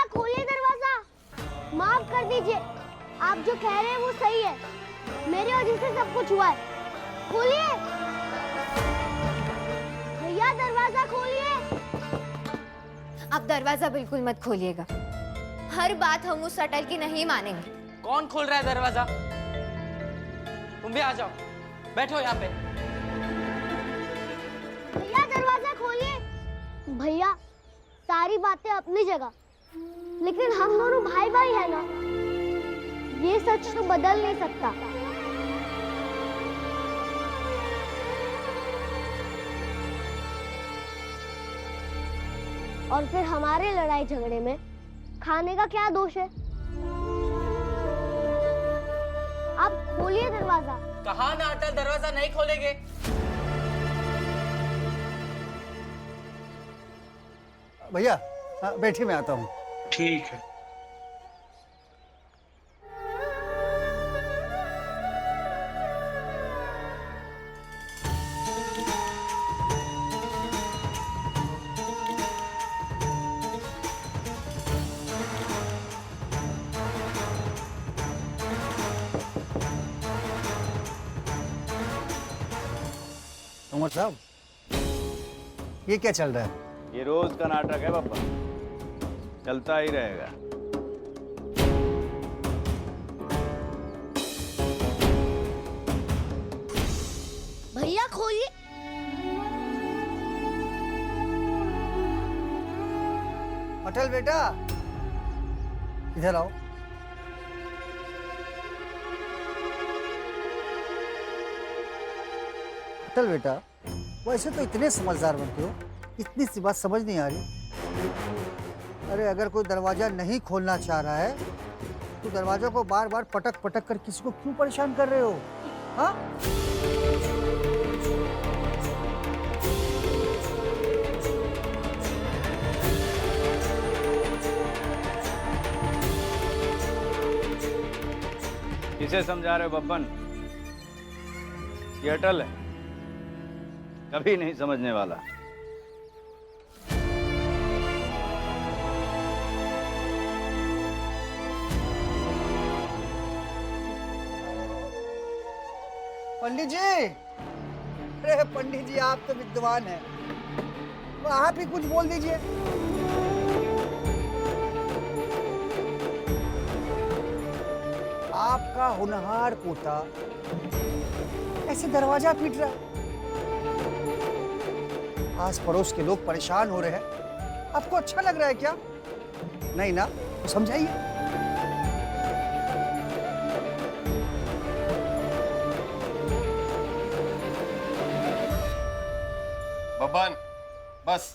भैया खोलिए दरवाजा। माफ कर दीजिए, आप जो कह रहे हैं वो सही है, मेरी वजह से सब कुछ हुआ है। खोलिए भैया, दरवाजा खोलिए। आप दरवाजा बिल्कुल मत खोलिएगा, हर बात हम उस अटल की नहीं मानेंगे। कौन खोल रहा है दरवाजा? तुम भी आ जाओ, बैठो यहाँ पे। भैया दरवाजा खोलिए। भैया सारी बातें अपनी जगह, लेकिन हम दोनों भाई भाई है ना, ये सच तो बदल नहीं सकता। और फिर हमारे लड़ाई झगड़े में खाने का क्या दोष है? आप खोलिए दरवाजा। कहा ना अटल, दरवाजा नहीं खोलेंगे। भैया बैठिए, मैं आता हूँ। ठीक है। उमर साहब, ये क्या चल रहा है? ये रोज का नाटक है पापा, चलता ही रहेगा। भैया खोलिए। अटल बेटा, इधर आओ। अटल बेटा, वैसे तो इतने समझदार बनते हो, इतनी सी बात समझ नहीं आ रही। अरे अगर कोई दरवाजा नहीं खोलना चाह रहा है तो दरवाजा को बार बार पटक पटक कर किसी को क्यों परेशान कर रहे हो? हाँ? किसे समझा रहे हो बब्बन? ये अटल है, कभी नहीं समझने वाला। पंडित जी, अरे पंडित जी, आप तो विद्वान हैं, तो आप ही कुछ बोल दीजिए। आपका होनहार पोता ऐसे दरवाजा पीट रहा है, आस पड़ोस के लोग परेशान हो रहे हैं, आपको अच्छा लग रहा है क्या? नहीं ना, तो समझाइए। बब्बन, बस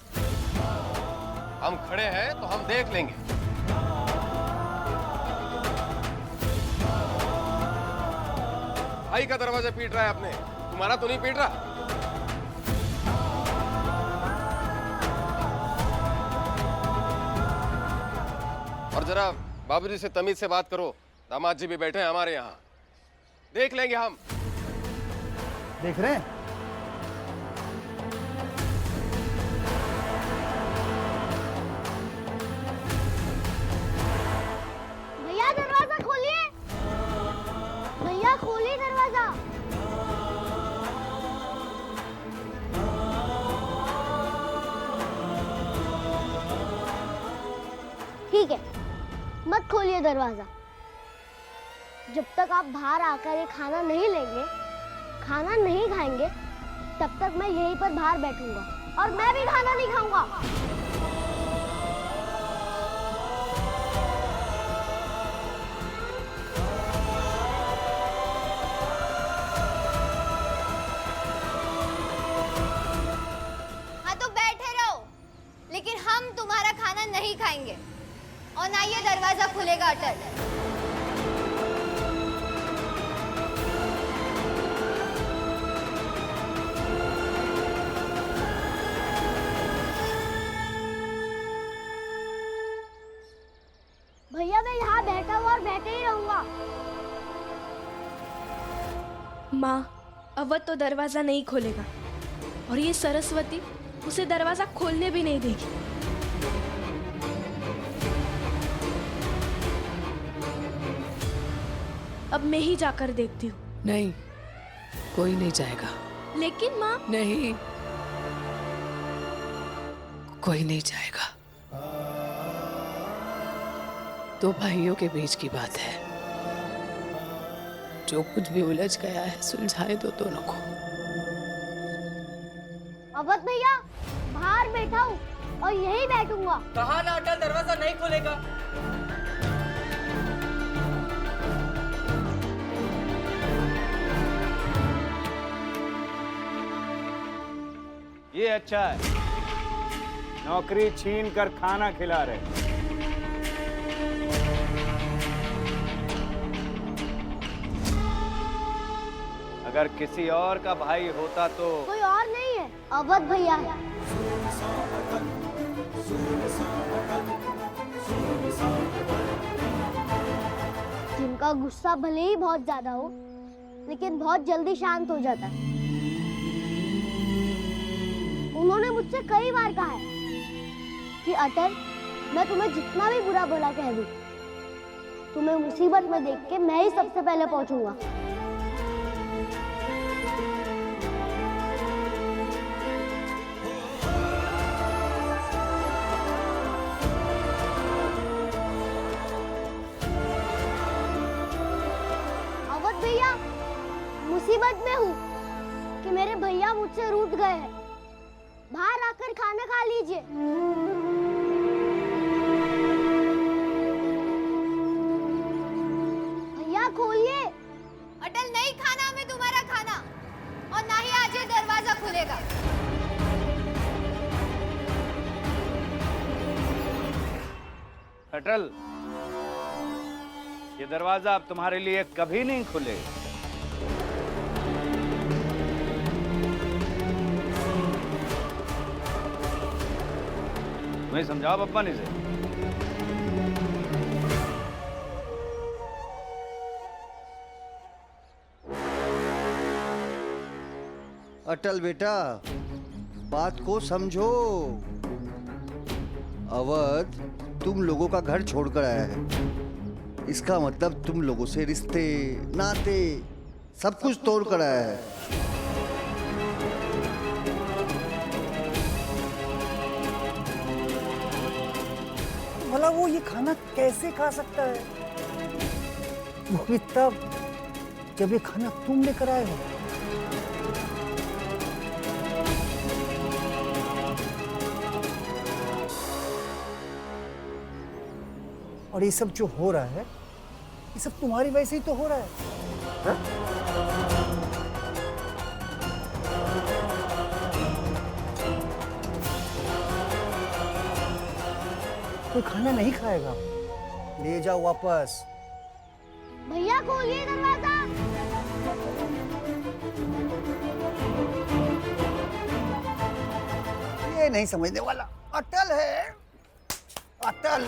हम खड़े हैं तो हम देख लेंगे। भाई का दरवाजा पीट रहा है आपने, तुम्हारा तो नहीं पीट रहा। और जरा बाबूजी से तमीज से बात करो, दामाद जी भी बैठे हैं हमारे यहाँ, देख लेंगे हम। देख रहे हैं? भैया दरवाजा खोलिए। भैया खोलिए दरवाजा। ठीक है, मत खोलिए दरवाजा। जब तक आप बाहर आकर ये खाना नहीं लेंगे, खाना नहीं खाएंगे, तब तक मैं यहीं पर बाहर बैठूंगा और मैं भी खाना नहीं खाऊंगा। हाँ तो बैठे रहो, लेकिन हम तुम्हारा खाना नहीं खाएंगे और ना ये दरवाजा खुलेगा अटल। भैया मैं यहाँ बैठा हुआ और बैठे ही रहूंगा। माँ, अवध तो दरवाजा नहीं खोलेगा और ये सरस्वती उसे दरवाजा खोलने भी नहीं देगी। अब मैं ही जाकर देखती हूँ। नहीं, कोई नहीं जाएगा। लेकिन माँ, नहीं, कोई नहीं जाएगा। दो भाइयों के बीच की बात है। जो कुछ भी उलझ गया है सुलझाए दो दोनों को। अवध भैया, बाहर बैठा हूँ और यही बैठूंगा। कहा ना अटल, दरवाजा नहीं खुलेगा। ये अच्छा है, नौकरी छीन कर खाना खिला रहे। अगर किसी और का भाई होता तो कोई और नहीं है, अवध भैया है। जिनका गुस्सा भले ही बहुत ज्यादा हो, लेकिन बहुत जल्दी शांत हो जाता है। उन्होंने मुझसे कई बार कहा है कि अटल, मैं तुम्हें जितना भी बुरा भला कह दूं, तुम्हें मुसीबत में देख के मैं ही सबसे पहले पहुंचूंगा। अवध भैया, मुसीबत में हूँ कि मेरे भैया मुझसे रूठ गए हैं। बाहर आकर खाना खा लीजिए। भैया खोलिए। अटल, नहीं खाना हमें तुम्हारा खाना, और ना ही आज ये दरवाजा खुलेगा। अटल, ये दरवाजा अब तुम्हारे लिए कभी नहीं खुलेगा। तुम्हें समझाओ बब्बन इसे। अटल बेटा, बात को समझो। अवध तुम लोगों का घर छोड़कर आया है। इसका मतलब तुम लोगों से रिश्ते, नाते, सब कुछ तोड़ कर आया है। भला वो ये खाना कैसे खा सकता है? वो भी तब जब ये खाना तुम लेकर आए हो। और ये सब जो हो रहा है, ये सब तुम्हारी वजह से ही तो हो रहा है, हा? कोई खाना नहीं खाएगा, ले जाओ वापस। भैया खोलिए दरवाजा। ये नहीं समझने वाला अटल है, अटल।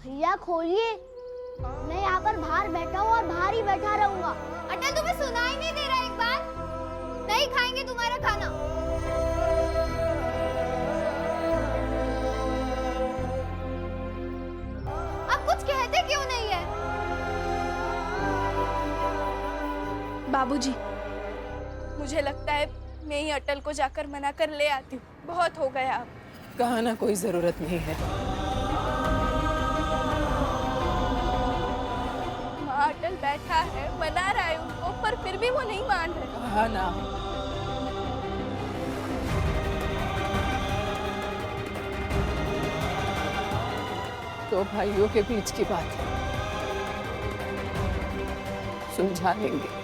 भैया खोलिए, मैं यहाँ पर बाहर बैठा हूँ और बाहर ही बैठा रहूंगा। अटल, तुम्हें सुनाई नहीं दे रहा? एक बार नहीं खाएंगे तुम्हारा खाना। अब कुछ कहते क्यों नहीं है? बाबूजी, मुझे लगता है मैं ही अटल को जाकर मना कर ले आती हूँ। बहुत हो गया अब। कहा ना, कोई जरूरत नहीं है। माँ, अटल बैठा है, मना रहा है उनको, पर फिर भी वो नहीं मान रहे। कहा ना। दो भाइयों के बीच की बात है, सुलझा लेंगे।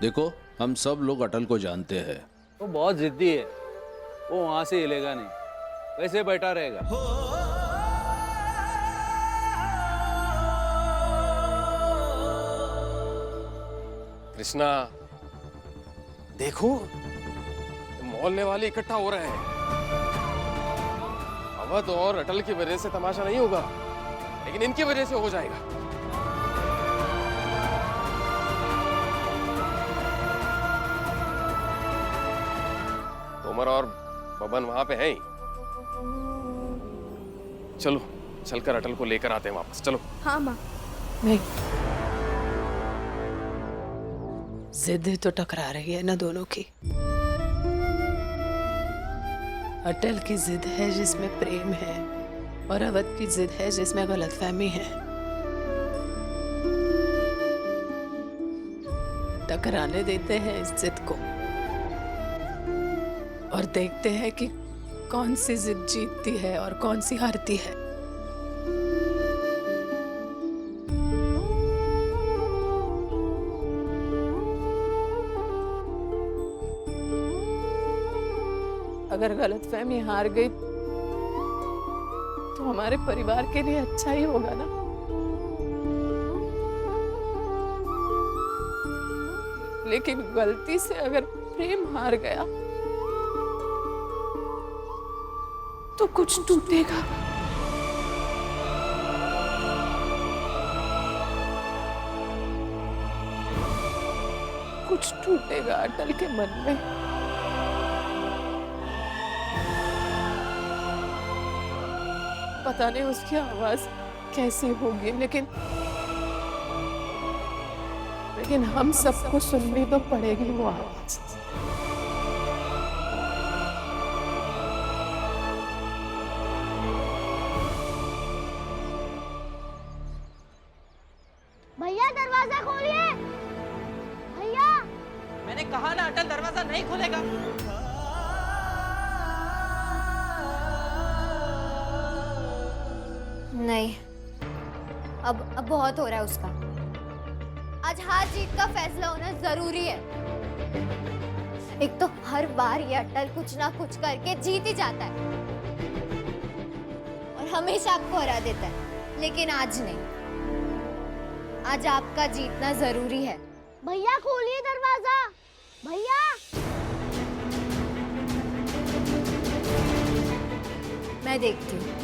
देखो, हम सब लोग अटल को जानते हैं। वो बहुत जिद्दी है, वो वहां से हिलेगा नहीं, वैसे बैठा रहेगा। कृष्णा, देखो, मोहल्ले वाले इकट्ठा हो रहे हैं। अवध और अटल की वजह से तमाशा नहीं होगा, लेकिन इनकी वजह से हो जाएगा। तोमर और बबन वहां पे हैं ही। चलो चलकर अटल को लेकर आते हैं वापस, चलो। हाँ माँ। नहीं, जिद तो टकरा रही है ना दोनों की। अटल की जिद है जिसमें प्रेम है, और अवध की जिद है जिसमें गलतफहमी है। टकराने देते हैं इस जिद को और देखते हैं कि कौन सी जिद जीतती है और कौन सी हारती है। अगर गलतफहमी हार गई तो हमारे परिवार के लिए अच्छा ही होगा ना। लेकिन गलती से अगर प्रेम हार गया तो कुछ टूटेगा। कुछ टूटेगा अटल के मन में। पता नहीं उसकी आवाज कैसी होगी, लेकिन हम सबको सुननी तो पड़ेगी वो आवाज। भैया दरवाजा खोलिए। भैया मैंने कहा ना अटल दरवाजा नहीं खुलेगा। नहीं, अब बहुत हो रहा है उसका। आज हार जीत का फैसला होना जरूरी है। एक तो हर बार ये अटल कुछ ना कुछ करके जीत ही जाता है और हमेशा आपको हरा देता है, लेकिन आज नहीं। आज आपका जीतना जरूरी है। भैया खोलिए दरवाजा। भैया मैं देखती हूँ।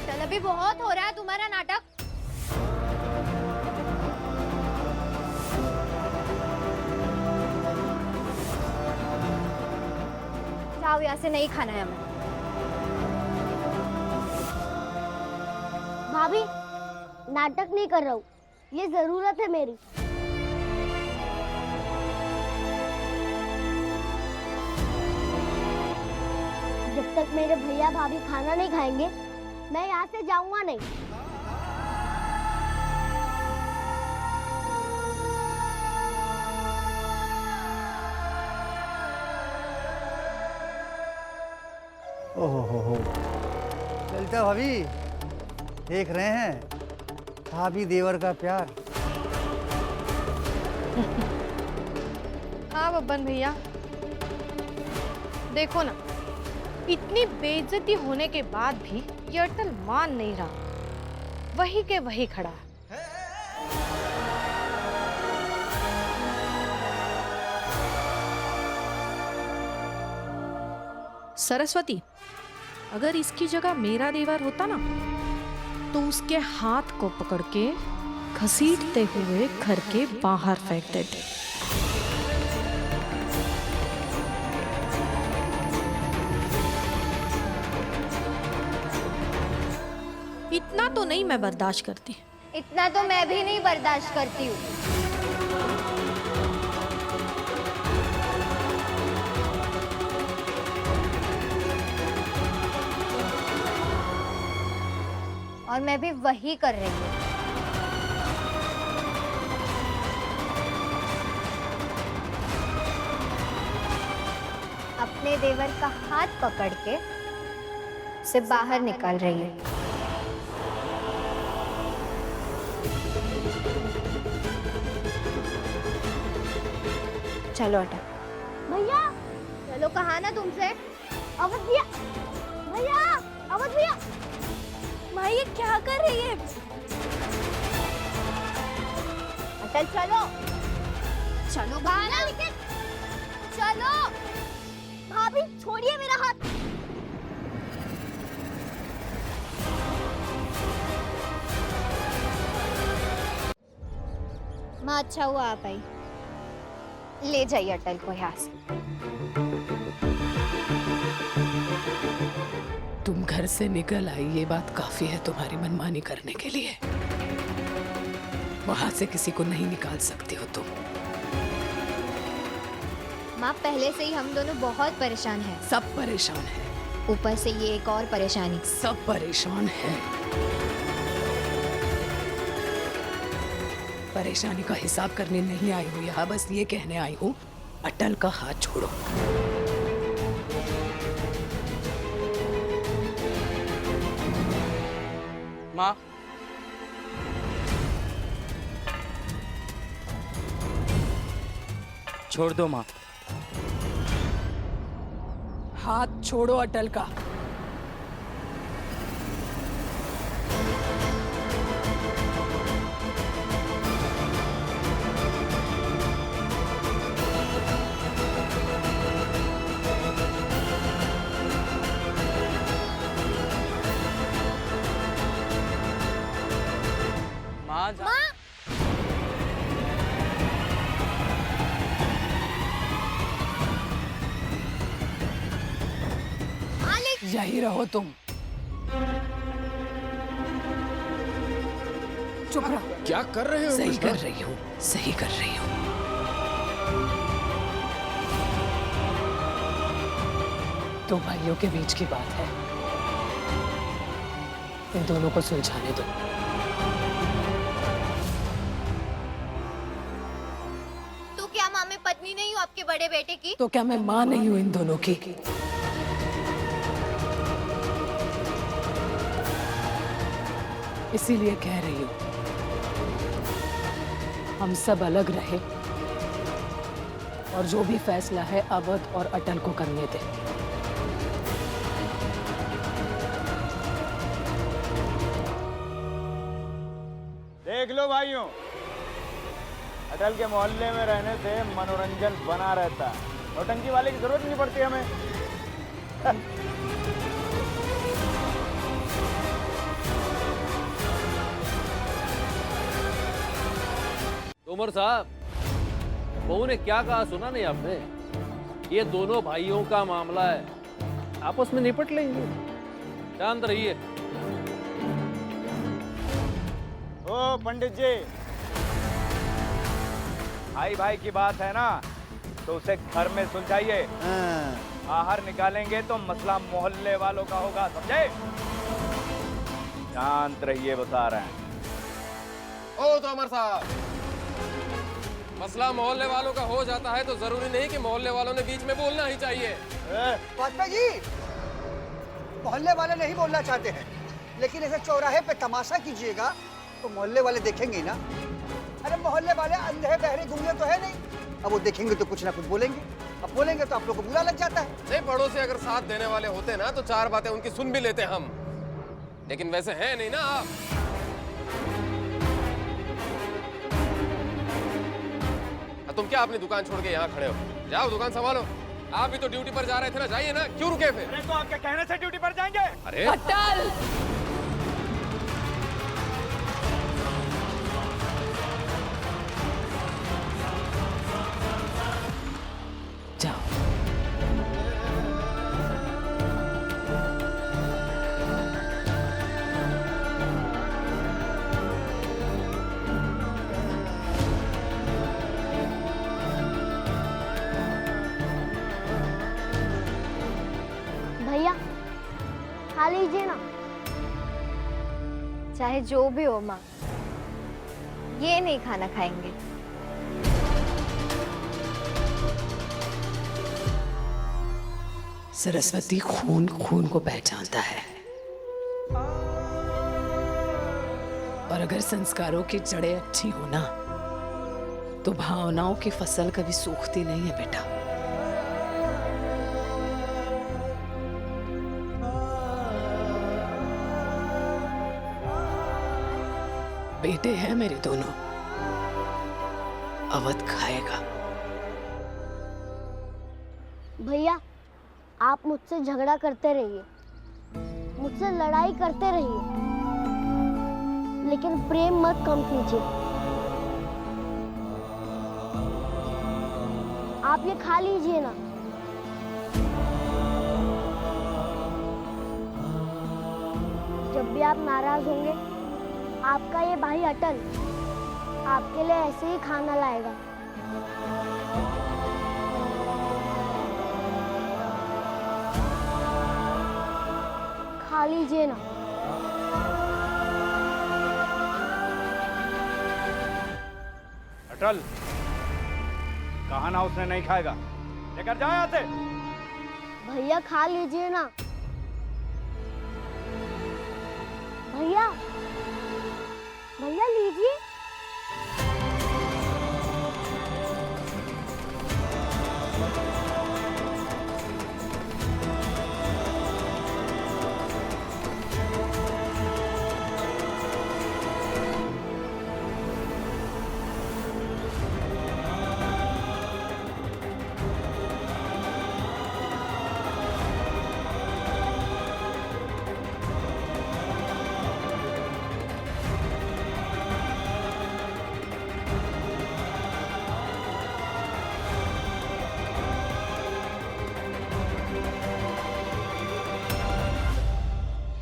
चल, अभी बहुत हो रहा है तुम्हारा नाटक। जाओ, यहाँ से नहीं खाना है हमें। भाभी, नाटक नहीं कर रहा हूँ, ये जरूरत है मेरी। जब तक मेरे भैया भाभी खाना नहीं खाएंगे मैं यहाँ से जाऊंगा नहीं। ओहो हो, ललिता भाभी देख रहे हैं भाभी देवर का प्यार। हाँ बब्बन भैया, देखो ना, इतनी बेइज्जती होने के बाद भी ये अटल मान नहीं रहा, वही के वही खड़ा है। सरस्वती, अगर इसकी जगह मेरा देवर होता ना तो उसके हाथ को पकड़ के घसीटते हुए घर के बाहर फेंक देते। इतना तो नहीं मैं बर्दाश्त करती। इतना तो मैं भी नहीं बर्दाश्त करती हूँ। और मैं भी वही कर रही हूँ। अपने देवर का हाथ पकड़ के उसे बाहर निकाल रही हूँ। चलो अटल। भैया, चलो, कहा ना तुमसे। अवध भैया, भैया, अवध भैया। माँ, ये क्या कर रही है? अटल चलो, चलो बाहर, लेकिन चलो। भाभी छोड़िए मेरा हाथ। माँ, अच्छा हुआ आप आई। ले जाइए अटल को यहाँ से। तुम घर से निकल आई ये बात काफी है तुम्हारी मनमानी करने के लिए। वहां से किसी को नहीं निकाल सकती हो तुम। माँ पहले से ही हम दोनों बहुत परेशान हैं। सब परेशान है, ऊपर से ये एक और परेशानी। सब परेशान है। परेशानी का हिसाब करने नहीं आई हूँ यहाँ, बस ये कहने आई हूँ अटल का हाथ छोड़ो। माँ, छोड़ दो माँ। हाथ छोड़ो अटल का। माँ जा। यही रहो तुम, चुप रहो। क्या कर रहे हो? सही कर रही हूँ, सही कर रही हूँ। दो भाइयों के बीच की बात है, इन दोनों को सुलझाने दो। तो क्या माँ मैं पत्नी नहीं हूँ आपके बड़े बेटे की? तो क्या मैं माँ नहीं हूँ इन दोनों की? इसीलिए कह रही हूँ हम सब अलग रहे और जो भी फैसला है अवध और अटल को करने दे। देख लो भाइयों, अटल के मोहल्ले में रहने से मनोरंजन बना रहता है, नौटंकी वाले की जरूरत नहीं पड़ती हमें। तोमर साहब, बहू ने क्या कहा सुना नहीं आपने? ये दोनों भाइयों का मामला है, आपस में निपट लेंगे, शांत रहिए। ओ पंडित जी, भाई भाई की बात है ना, तो उसे घर में सुलझाइए। बाहर निकालेंगे तो मसला मोहल्ले वालों का होगा, समझे? शांत रहिए, बता रहे हैं। ओ तोमर साहब, मसला मोहल्ले वालों का हो जाता है तो जरूरी नहीं कि मोहल्ले वालों ने बीच में बोलना ही चाहिए। वाजपेयी जी, मोहल्ले वाले नहीं बोलना चाहते हैं, लेकिन ऐसे चौराहे पे तमाशा कीजिएगा तो मोहल्ले वाले देखेंगे ना। अरे मोहल्ले वाले अंधे बहरे गूंगे तो है नहीं, अब वो देखेंगे तो कुछ ना कुछ बोलेंगे, अब बोलेंगे तो आप लोग को बुरा लग जाता है। नहीं, पड़ोसी अगर साथ देने वाले होते ना तो चार बातें उनकी सुन भी लेते हम, लेकिन वैसे हैं नहीं ना आप। तुम क्या अपनी दुकान छोड़ के यहाँ खड़े हो? जाओ दुकान संभालो। आप भी तो ड्यूटी पर जा रहे थे ना, जाइए ना, क्यों रुके फिर? अरे तो आपके कहने से ड्यूटी पर जाएंगे? अरे अटल! जाओ। भैया खा लीजिए ना। चाहे जो भी हो माँ, ये नहीं खाना खाएंगे। सरस्वती खून खून को पहचानता है, और अगर संस्कारों की जड़ें अच्छी हो ना तो भावनाओं की फसल कभी सूखती नहीं है बेटा। बेटे हैं मेरे दोनों, अवध खाएगा। भैया आप मुझसे झगड़ा करते रहिए, मुझसे लड़ाई करते रहिए, लेकिन प्रेम मत कम कीजिए। आप ये खा लीजिए ना। जब भी आप नाराज होंगे, आपका ये भाई अटल आपके लिए ऐसे ही खाना लाएगा। खा लीजिए ना। अटल, कहा ना उसने नहीं खाएगा, लेकर जाए यहाँ से। भैया खा लीजिए ना।